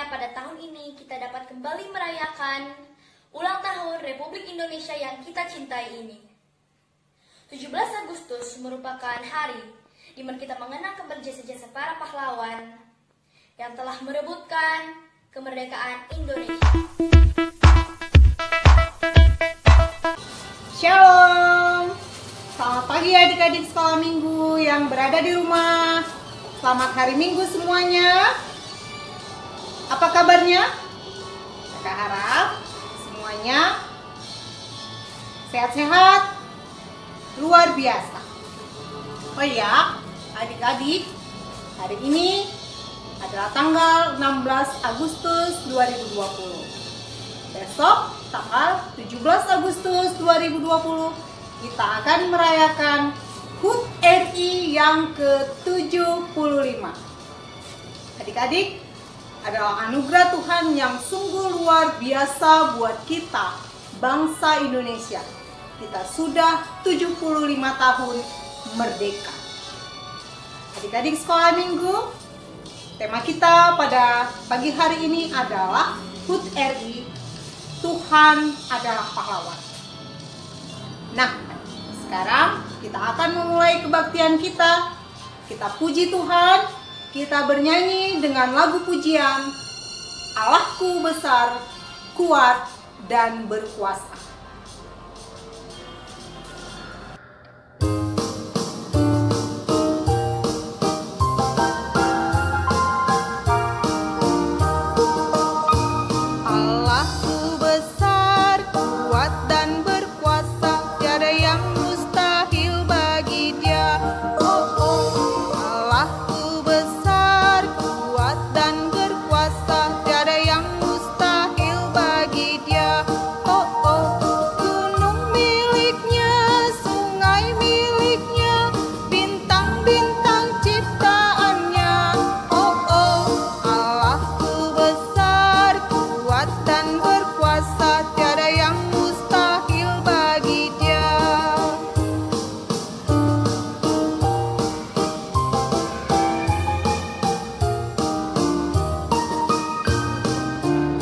pada tahun ini kita dapat kembali merayakan ulang tahun Republik Indonesia yang kita cintai ini. 17 Agustus merupakan hari di mana kita mengenang keberjasa-jasa para pahlawan yang telah merebutkan kemerdekaan Indonesia. Shalom, selamat pagi adik-adik sekolah minggu yang berada di rumah. Selamat hari Minggu semuanya. Apa kabarnya? Kakak harap semuanya sehat-sehat, luar biasa. Oh iya, adik-adik, hari ini adalah tanggal 16 Agustus 2020. Besok tanggal 17 Agustus 2020 kita akan merayakan HUT RI yang ke-75. Adik-adik, adalah anugerah Tuhan yang sungguh luar biasa buat kita, bangsa Indonesia. Kita sudah 75 tahun merdeka. Adik-adik sekolah minggu, tema kita pada pagi hari ini adalah HUT RI, Tuhan adalah pahlawan. Nah, sekarang kita akan memulai kebaktian kita. Kita puji Tuhan. Kita bernyanyi dengan lagu pujian, Allahku besar, kuat, dan berkuasa. Allahku besar, kuat, dan berkuasa, tiada yang mustahil bagi Dia. Oh, oh. Allahku besar, kuat, dan berkuasa, tiada yang mustahil bagi Dia. Oh, oh. Gunung miliknya, sungai miliknya, bintang-bintang ciptaannya. Oh, oh. Allahku besar, kuat, dan berkuasa, tiada yang mustahil bagi Dia.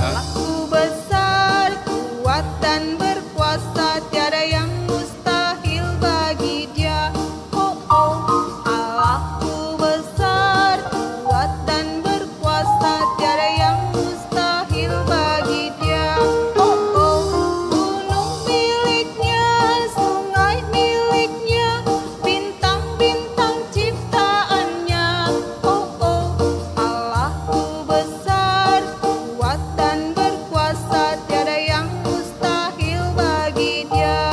Allahku besar, kuat, dan berkuasa, tiada yang mustahil bagi Dia. Oh, oh. Allahku besar, kuat, dan berkuasa, tiada yang mustahil bagi Dia. Oh, oh. Gunung miliknya, sungai miliknya, bintang-bintang ciptaannya. Oh, oh. Allahku besar, kuat, dan berkuasa, tiada yang mustahil bagi Dia.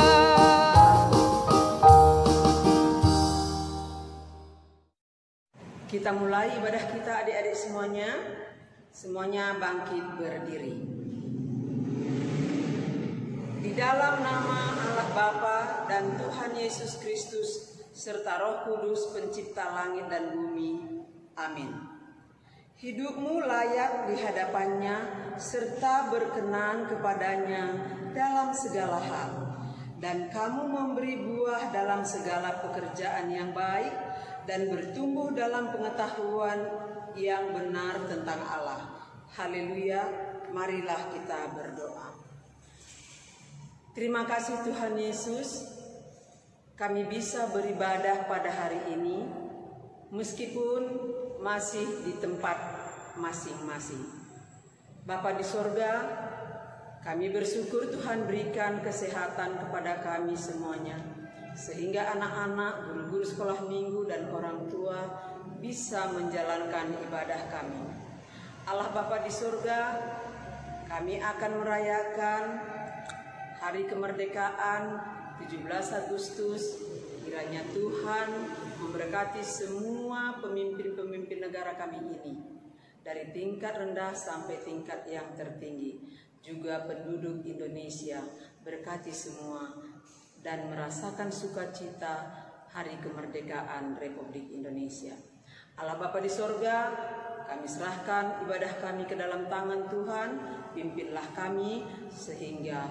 Kita mulai ibadah kita adik-adik semuanya. Semuanya bangkit berdiri. Di dalam nama Allah Bapa dan Tuhan Yesus Kristus serta Roh Kudus pencipta langit dan bumi. Amin. Hidupmu layak di hadapannya serta berkenan kepadanya dalam segala hal. Dan kamu memberi buah dalam segala pekerjaan yang baik dan bertumbuh dalam pengetahuan yang benar tentang Allah. Haleluya, marilah kita berdoa. Terima kasih Tuhan Yesus, kami bisa beribadah pada hari ini, meskipun masih di tempat masing-masing. Bapa di sorga, kami bersyukur Tuhan berikan kesehatan kepada kami semuanya, sehingga anak-anak, guru-guru sekolah minggu dan orang tua bisa menjalankan ibadah kami. Allah Bapa di surga, kami akan merayakan Hari Kemerdekaan 17 Agustus. Kiranya Tuhan memberkati semua pemimpin-pemimpin negara kami ini, dari tingkat rendah sampai tingkat yang tertinggi. Juga penduduk Indonesia, berkati semua dan merasakan sukacita Hari Kemerdekaan Republik Indonesia. Allah Bapa di sorga, kami serahkan ibadah kami ke dalam tangan Tuhan. Pimpinlah kami sehingga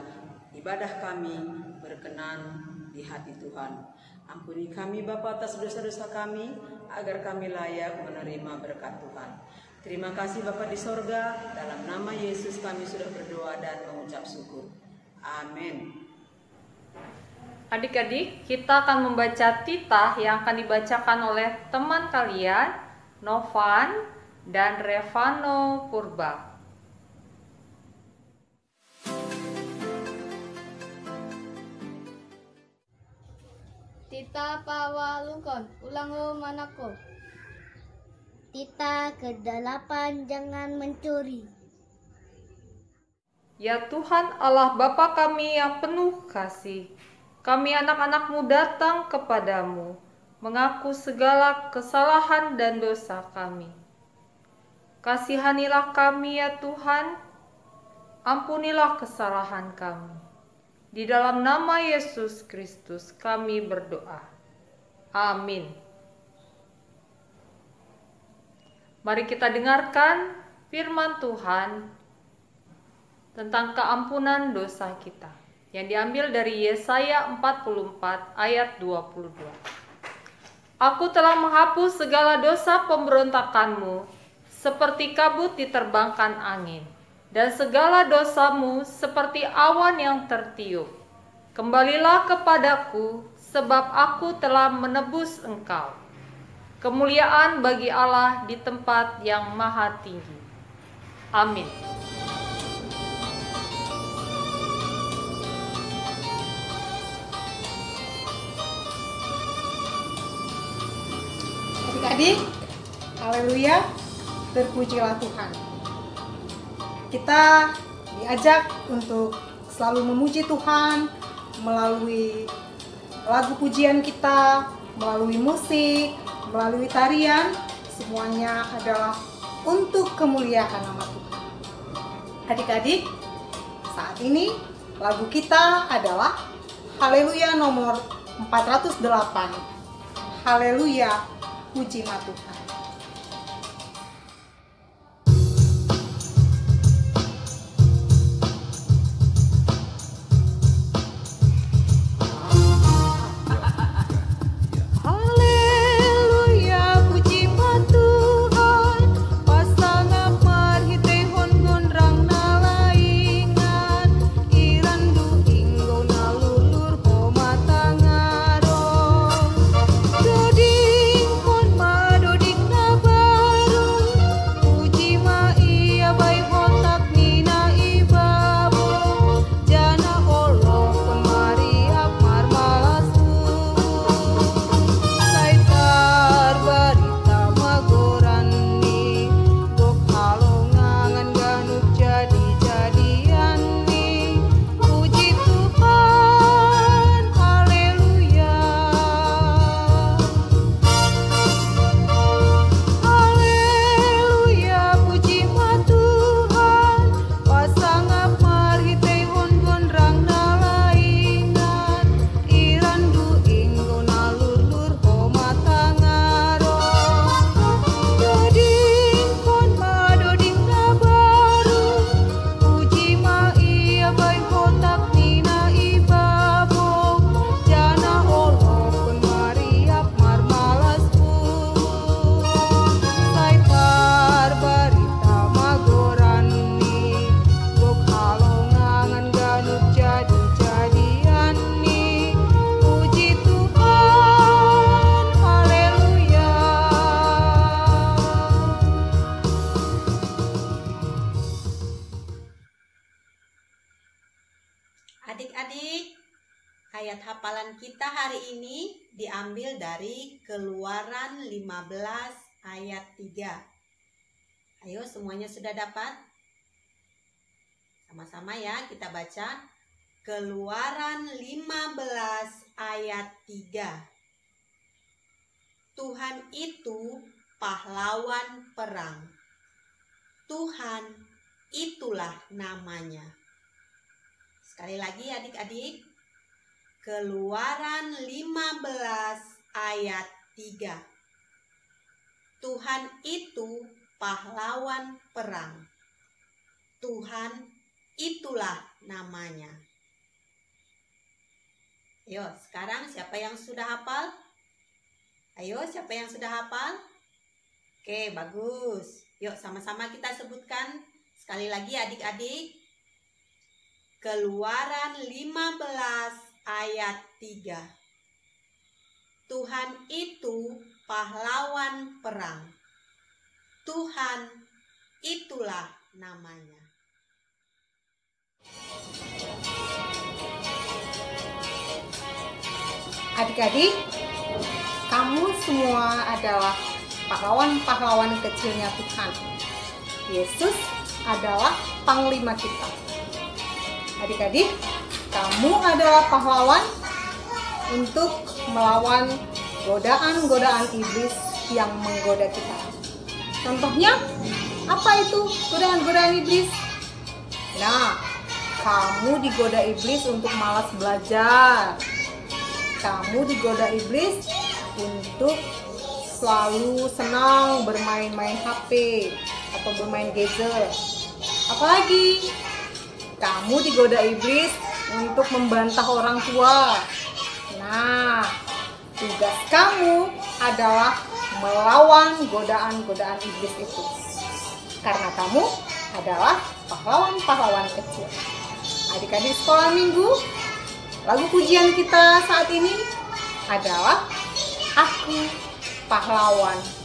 ibadah kami berkenan di hati Tuhan. Ampuni kami Bapa atas dosa-dosa kami, agar kami layak menerima berkat Tuhan. Terima kasih Bapa di sorga, dalam nama Yesus kami sudah berdoa dan mengucap syukur. Amin. Adik-adik, kita akan membaca titah yang akan dibacakan oleh teman kalian, Novan dan Revano Purba. Tita pawalungkon, ulang lo manako. Tita ke-8, jangan mencuri. Ya Tuhan Allah Bapa kami yang penuh kasih, kami anak-anakmu datang kepadamu, mengaku segala kesalahan dan dosa kami. Kasihanilah kami ya Tuhan, ampunilah kesalahan kami. Di dalam nama Yesus Kristus kami berdoa. Amin. Mari kita dengarkan firman Tuhan tentang keampunan dosa kita yang diambil dari Yesaya 44 ayat 22. Aku telah menghapus segala dosa pemberontakanmu seperti kabut diterbangkan angin, dan segala dosamu seperti awan yang tertiup. Kembalilah kepadaku, sebab aku telah menebus engkau. Kemuliaan bagi Allah di tempat yang maha tinggi. Amin. Adik-adik, haleluya, terpujilah Tuhan. Kita diajak untuk selalu memuji Tuhan melalui lagu pujian kita, melalui musik, melalui tarian, semuanya adalah untuk kemuliaan nama Tuhan. Adik-adik, saat ini lagu kita adalah Haleluya nomor 408. Haleluya, pujilah Tuhan. Doding Adik-adik, ayat hafalan kita hari ini diambil dari Keluaran 15 ayat 3. Ayo semuanya sudah dapat? Sama-sama ya kita baca. Keluaran 15 ayat 3. Tuhan itu pahlawan perang. Tuhan itulah namanya. Sekali lagi adik-adik. Keluaran 15 ayat 3. Tuhan itu pahlawan perang. Tuhan itulah namanya. Ayo, sekarang siapa yang sudah hafal? Ayo, siapa yang sudah hafal? Oke, bagus. Yuk, sama-sama kita sebutkan sekali lagi adik-adik. Keluaran 15 ayat 3. Tuhan itu pahlawan perang. Tuhan itulah namanya. Adik-adik, kamu semua adalah pahlawan-pahlawan kecilnya Tuhan. Yesus adalah panglima kita. Adik-adik, kamu adalah pahlawan untuk melawan godaan-godaan iblis yang menggoda kita. Contohnya, apa itu godaan-godaan iblis? Nah, kamu digoda iblis untuk malas belajar. Kamu digoda iblis untuk selalu senang bermain-main HP atau bermain gadget. Apalagi, kamu digoda iblis untuk membantah orang tua. Nah, tugas kamu adalah melawan godaan-godaan iblis itu. Karena kamu adalah pahlawan-pahlawan kecil. Adik-adik sekolah minggu, lagu pujian kita saat ini adalah Aku Pahlawan.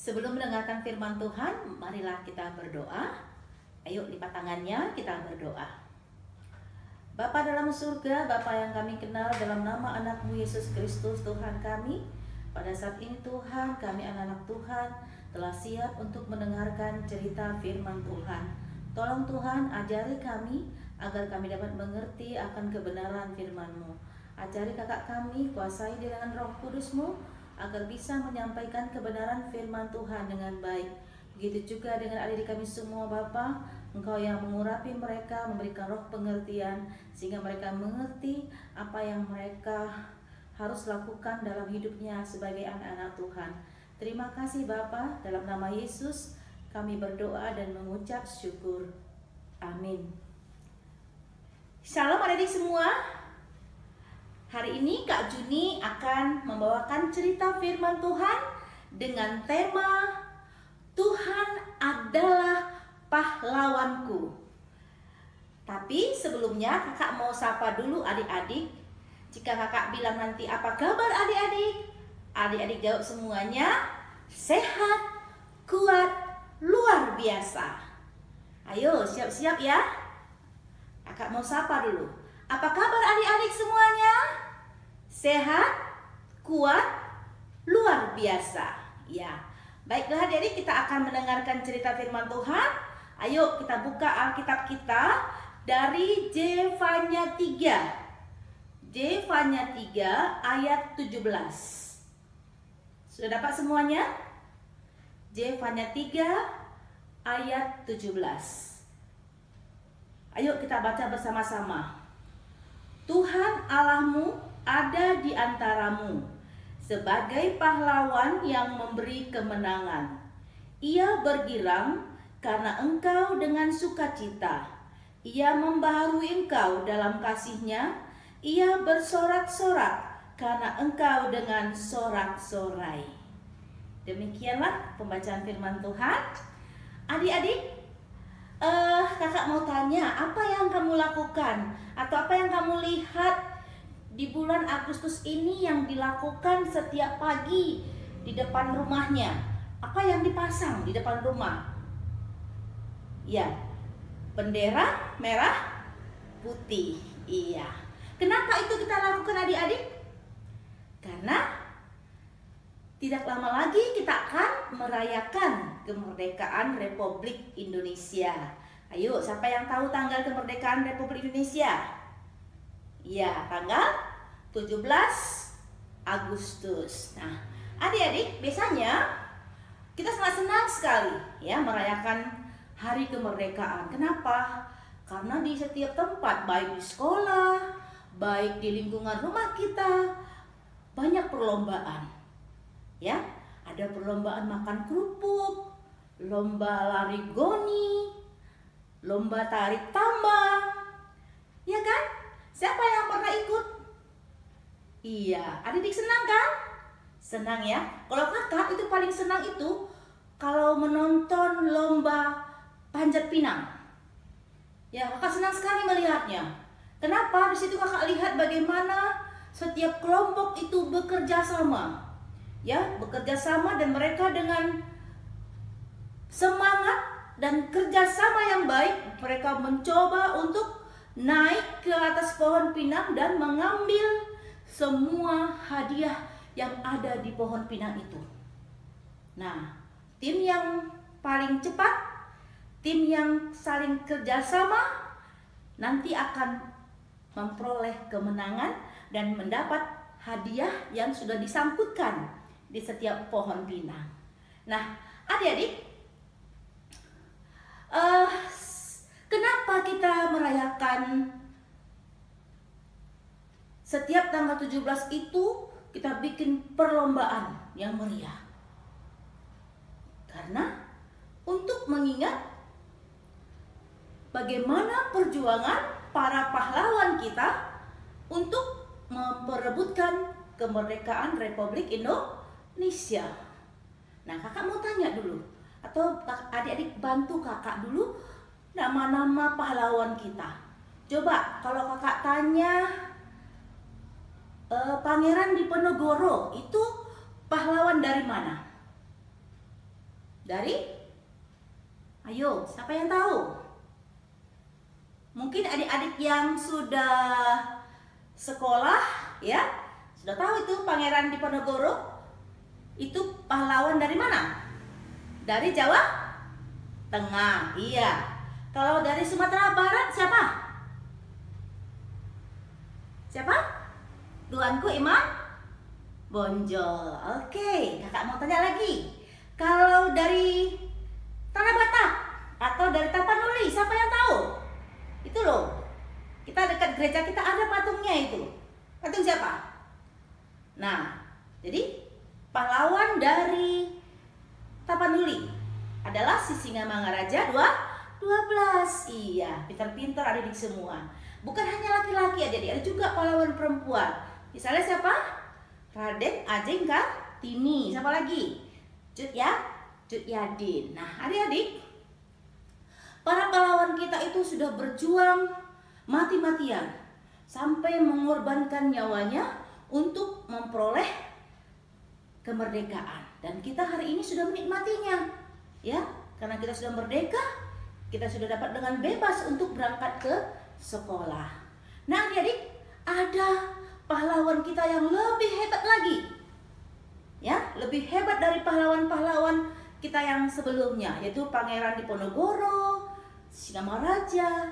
Sebelum mendengarkan firman Tuhan, marilah kita berdoa. Ayo lipat tangannya, kita berdoa. Bapa dalam surga, Bapa yang kami kenal dalam nama anak-Mu Yesus Kristus Tuhan kami, pada saat ini Tuhan, kami anak-anak Tuhan telah siap untuk mendengarkan cerita firman Tuhan. Tolong Tuhan, ajari kami agar kami dapat mengerti akan kebenaran firman-Mu. Ajari kakak kami, kuasai dengan Roh Kudus-Mu, agar bisa menyampaikan kebenaran firman Tuhan dengan baik. Begitu juga dengan adik kami semua Bapa, Engkau yang mengurapi mereka, memberikan roh pengertian, sehingga mereka mengerti apa yang mereka harus lakukan dalam hidupnya sebagai anak-anak Tuhan. Terima kasih Bapa, dalam nama Yesus kami berdoa dan mengucap syukur. Amin. Shalom adik-adik semua. Hari ini Kak Juni akan membawakan cerita firman Tuhan dengan tema Tuhan adalah pahlawanku. Tapi sebelumnya kakak mau sapa dulu adik-adik. Jika kakak bilang nanti apa kabar adik-adik, adik-adik jawab semuanya sehat, kuat, luar biasa. Ayo siap-siap ya. Kakak mau sapa dulu. Apa kabar adik-adik semuanya? Sehat, kuat, luar biasa. Ya, baiklah adik-adik, kita akan mendengarkan cerita firman Tuhan. Ayo kita buka Alkitab kita dari Zefanya 3. Zefanya 3 ayat 17. Sudah dapat semuanya? Zefanya 3 ayat 17. Ayo kita baca bersama-sama. Tuhan Allahmu ada di antaramu sebagai pahlawan yang memberi kemenangan. Ia bergirang karena engkau dengan sukacita. Ia membaharui engkau dalam kasih-Nya. Ia bersorak-sorak karena engkau dengan sorak-sorai. Demikianlah pembacaan firman Tuhan. Adik-adik, kakak mau tanya, apa yang kamu lakukan atau apa yang kamu lihat di bulan Agustus ini yang dilakukan setiap pagi di depan rumahnya? Apa yang dipasang di depan rumah? Ya, bendera merah putih. Iya. Kenapa itu kita lakukan adik-adik? Karena tidak lama lagi kita akan merayakan kemerdekaan Republik Indonesia. Ayo, siapa yang tahu tanggal kemerdekaan Republik Indonesia? Ya, tanggal 17 Agustus. Nah, adik-adik, biasanya kita sangat senang sekali ya merayakan Hari Kemerdekaan. Kenapa? Karena di setiap tempat, baik di sekolah, baik di lingkungan rumah kita, banyak perlombaan. Ya, ada perlombaan makan kerupuk, lomba lari goni, lomba tarik tambang. Ya kan? Siapa yang pernah ikut? Iya, adik-adik senang kan? Senang ya. Kalau kakak itu paling senang itu kalau menonton lomba panjat pinang. Ya, kakak senang sekali melihatnya. Kenapa? Di situ kakak lihat bagaimana setiap kelompok itu bekerja sama. Ya, bekerja sama dan mereka dengan semangat dan kerjasama yang baik, mereka mencoba untuk naik ke atas pohon pinang dan mengambil semua hadiah yang ada di pohon pinang itu. Nah, tim yang paling cepat, tim yang saling kerjasama nanti akan memperoleh kemenangan dan mendapat hadiah yang sudah disangkutkan di setiap pohon pinang. Nah, adik-adik, kenapa kita merayakan setiap tanggal 17 itu kita bikin perlombaan yang meriah? Karena untuk mengingat bagaimana perjuangan para pahlawan kita untuk memperebutkan kemerdekaan Republik Indonesia. Nah, kakak mau tanya dulu, atau adik-adik bantu kakak dulu nama-nama pahlawan kita. Coba kalau kakak tanya Pangeran Diponegoro itu pahlawan dari mana? Ayo, siapa yang tahu? Mungkin adik-adik yang sudah sekolah ya, sudah tahu itu Pangeran Diponegoro itu pahlawan dari mana? Dari Jawa Tengah. Iya. Kalau dari Sumatera Barat siapa? Siapa? Tuanku Imam Bonjol. Oke, kakak mau tanya lagi. Kalau dari Tanah Batak atau dari Tapanuli, siapa yang tahu? Itu loh, kita dekat gereja kita ada patungnya itu. Patung siapa? Nah, jadi pahlawan dari Tapanuli adalah Sisingamangaraja 12. Iya, pintar-pintar adik-adik semua. Bukan hanya laki-laki adik-adik, ada juga pahlawan perempuan. Misalnya siapa? Raden Ajeng Kartini. Siapa lagi? Cut Yadin. Nah, adik-adik, Para pahlawan kita itu sudah berjuang mati-matian sampai mengorbankan nyawanya untuk memperoleh kemerdekaan. Dan kita hari ini sudah menikmatinya, ya, karena kita sudah merdeka, kita sudah dapat dengan bebas untuk berangkat ke sekolah. Nah, adik-adik, ada pahlawan kita yang lebih hebat lagi, ya, lebih hebat dari pahlawan-pahlawan kita yang sebelumnya, yaitu Pangeran Diponegoro, Singamaraja.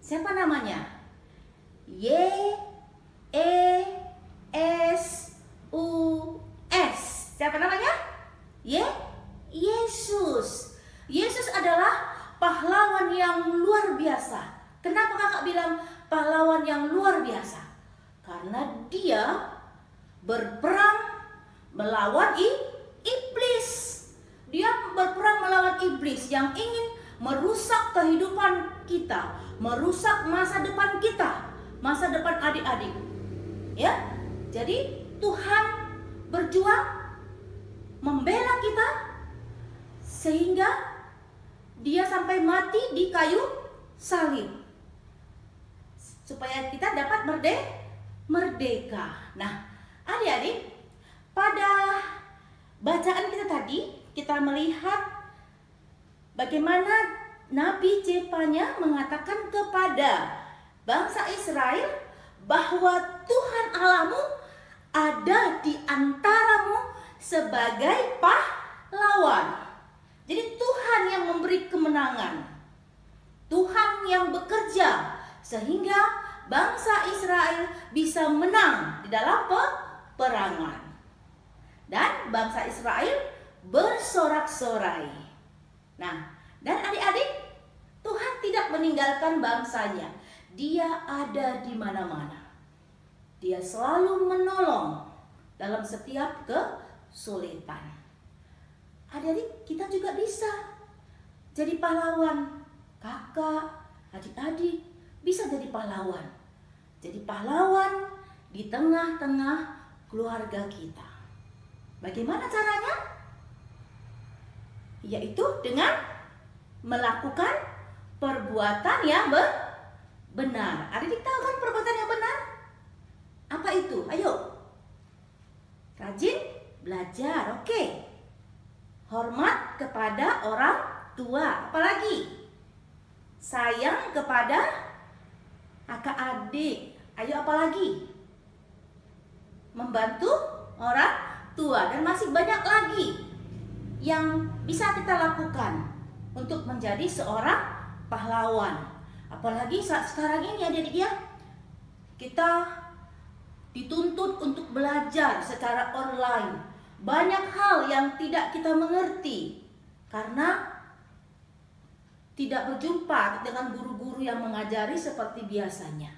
Siapa namanya? Y-E-S-U-S. Siapa namanya? Yesus. Yesus adalah pahlawan yang luar biasa. Kenapa kakak bilang pahlawan yang luar biasa? Karena dia berperang melawan iblis. Dia berperang melawan iblis yang ingin merusak kehidupan kita, merusak masa depan kita, masa depan adik-adik. Ya, jadi Tuhan berjuang membela kita sehingga dia sampai mati di kayu salib supaya kita dapat merdeka. Nah, adik-adik, pada bacaan kita tadi kita melihat bagaimana Nabi Jefanya mengatakan kepada bangsa Israel bahwa Tuhan Allahmu ada di antaramu sebagai pahlawan. Jadi Tuhan yang memberi kemenangan, Tuhan yang bekerja sehingga bangsa Israel bisa menang di dalam peperangan. Dan bangsa Israel bersorak-sorai. Nah, dan adik-adik, Tuhan tidak meninggalkan bangsanya. Dia ada di mana-mana. Dia selalu menolong dalam setiap kesulitan. Adik-adik, kita juga bisa jadi pahlawan. Kakak, adik-adik bisa jadi pahlawan. Jadi pahlawan di tengah-tengah keluarga kita. Bagaimana caranya? Yaitu dengan melakukan perbuatan yang benar. Adik-adik tahu kan perbuatan yang benar? Apa itu? Ayo. Rajin belajar, oke. Hormat kepada orang tua, apalagi? Sayang kepada kakak adik. Ayo, apalagi? Membantu orang tua, dan masih banyak lagi yang bisa kita lakukan untuk menjadi seorang pahlawan. Apalagi saat sekarang ini adik-adik ya, kita dituntut untuk belajar secara online. Banyak hal yang tidak kita mengerti karena tidak berjumpa dengan guru-guru yang mengajari seperti biasanya.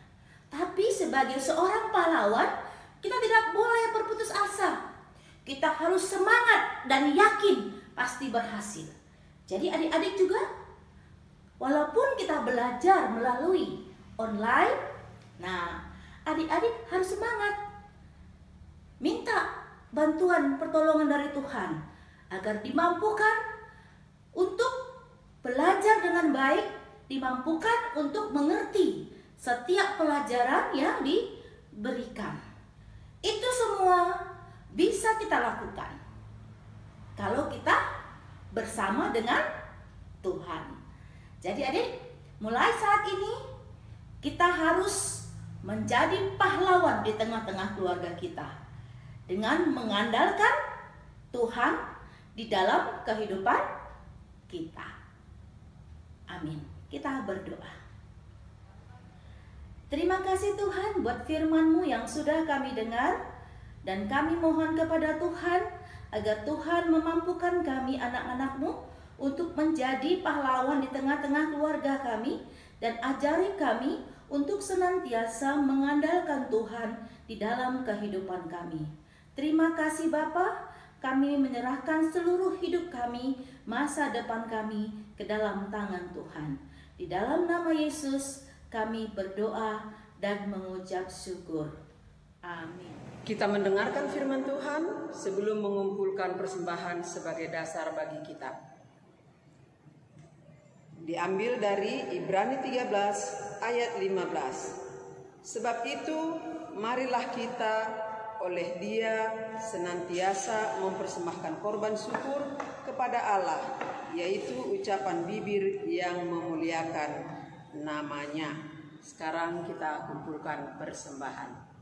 Tapi sebagai seorang pahlawan, kita tidak boleh berputus asa. Kita harus semangat dan yakin pasti berhasil. Jadi adik-adik juga, walaupun kita belajar melalui online, nah adik-adik harus semangat. Minta bantuan pertolongan dari Tuhan agar dimampukan untuk belajar dengan baik, dimampukan untuk mengerti setiap pelajaran yang diberikan. Itu semua bisa kita lakukan kalau kita bersama dengan Tuhan. Jadi adik, mulai saat ini kita harus menjadi pahlawan di tengah-tengah keluarga kita dengan mengandalkan Tuhan di dalam kehidupan kita. Amin. Kita berdoa. Terima kasih Tuhan buat firman-Mu yang sudah kami dengar. Dan kami mohon kepada Tuhan agar Tuhan memampukan kami anak-anak-Mu untuk menjadi pahlawan di tengah-tengah keluarga kami. Dan ajari kami untuk senantiasa mengandalkan Tuhan di dalam kehidupan kami. Terima kasih Bapa, kami menyerahkan seluruh hidup kami, masa depan kami ke dalam tangan Tuhan. Di dalam nama Yesus kami berdoa dan mengucap syukur. Amin. Kita mendengarkan firman Tuhan sebelum mengumpulkan persembahan sebagai dasar bagi kita. Diambil dari Ibrani 13 ayat 15. Sebab itu marilah kita oleh Dia senantiasa mempersembahkan korban syukur kepada Allah, yaitu ucapan bibir yang memuliakan nama-Nya. Sekarang kita kumpulkan persembahan.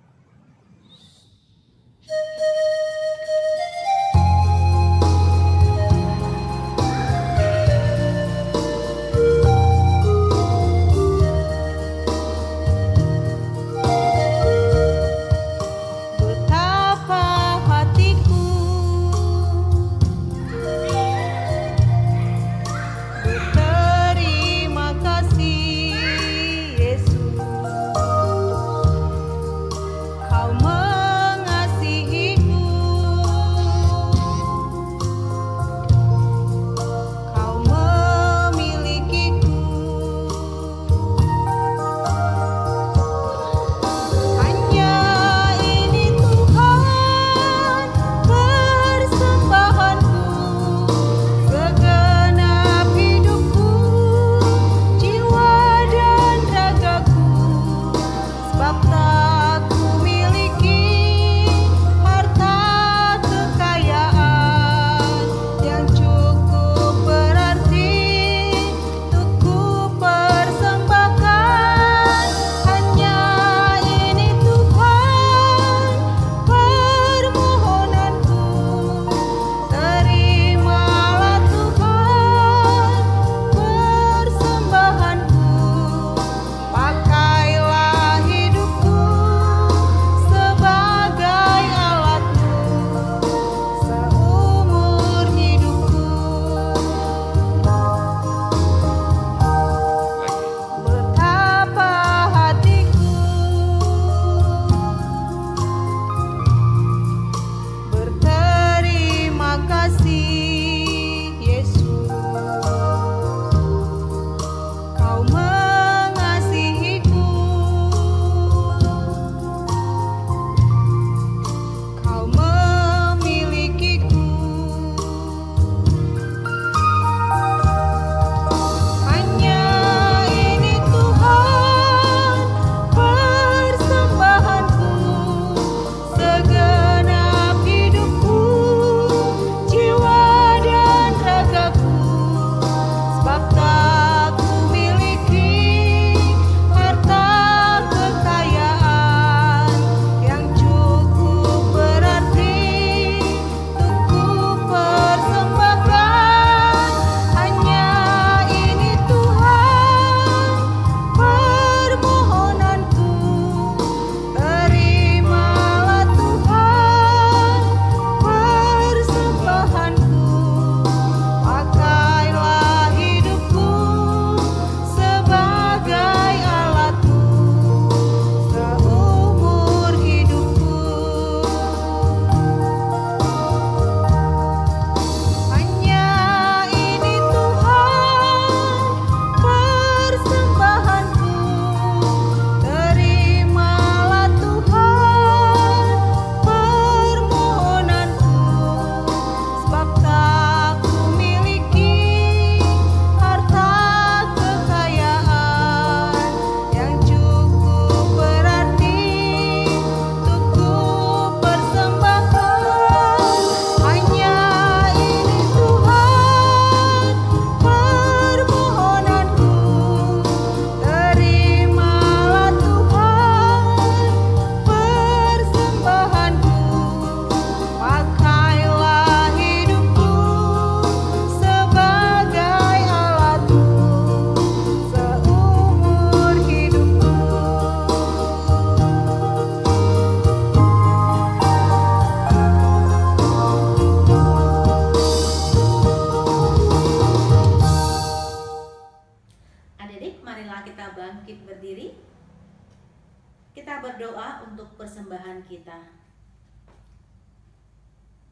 Kita berdoa untuk persembahan kita.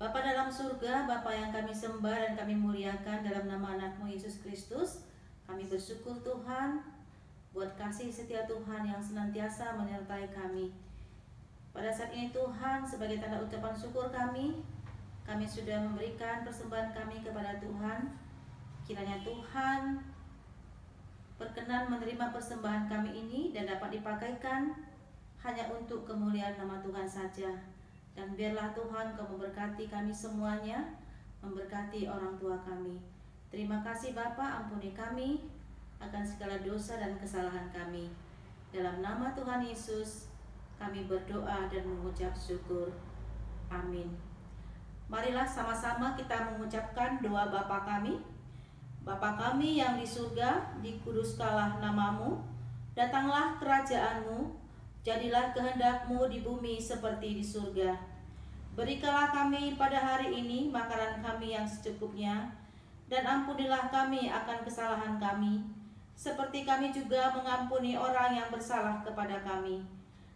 Bapa dalam surga, Bapa yang kami sembah dan kami muliakan dalam nama anak-Mu Yesus Kristus, kami bersyukur Tuhan buat kasih setia Tuhan yang senantiasa menyertai kami. Pada saat ini Tuhan, sebagai tanda ucapan syukur kami sudah memberikan persembahan kami kepada Tuhan. Kiranya Tuhan berkenan menerima persembahan kami ini dan dapat dipakaikan hanya untuk kemuliaan nama Tuhan saja. Dan biarlah Tuhan Kau memberkati kami semuanya, memberkati orang tua kami. Terima kasih Bapa, ampuni kami akan segala dosa dan kesalahan kami. Dalam nama Tuhan Yesus kami berdoa dan mengucap syukur. Amin. Marilah sama-sama kita mengucapkan doa Bapa kami. Bapa kami yang di surga, dikuduskanlah namamu, datanglah kerajaan-Mu, jadilah kehendak-Mu di bumi seperti di surga. Berikanlah kami pada hari ini makanan kami yang secukupnya, dan ampunilah kami akan kesalahan kami, seperti kami juga mengampuni orang yang bersalah kepada kami.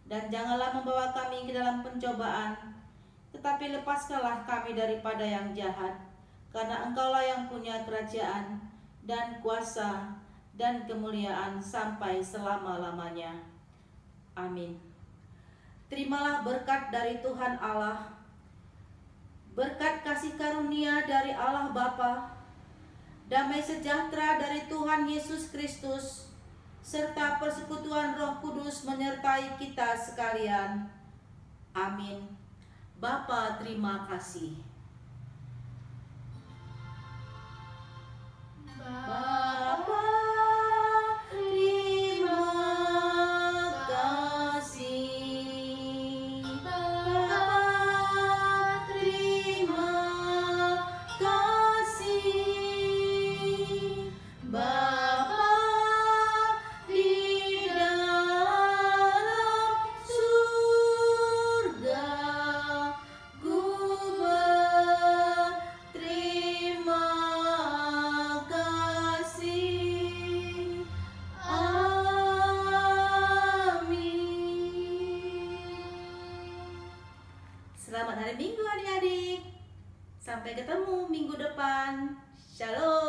Dan janganlah membawa kami ke dalam pencobaan, tetapi lepaskanlah kami daripada yang jahat, karena Engkaulah yang punya kerajaan dan kuasa dan kemuliaan sampai selama-lamanya. Amin. Terimalah berkat dari Tuhan Allah, berkat kasih karunia dari Allah Bapa, damai sejahtera dari Tuhan Yesus Kristus, serta persekutuan Roh Kudus menyertai kita sekalian. Amin. Bapa, terima kasih. Bapa, terima kasih. Bapa, terima kasih. Bapa di dalam surga, ku berterima kasih. Amin. Selamat hari Minggu adik-adik. Sampai ketemu minggu depan. Shalom.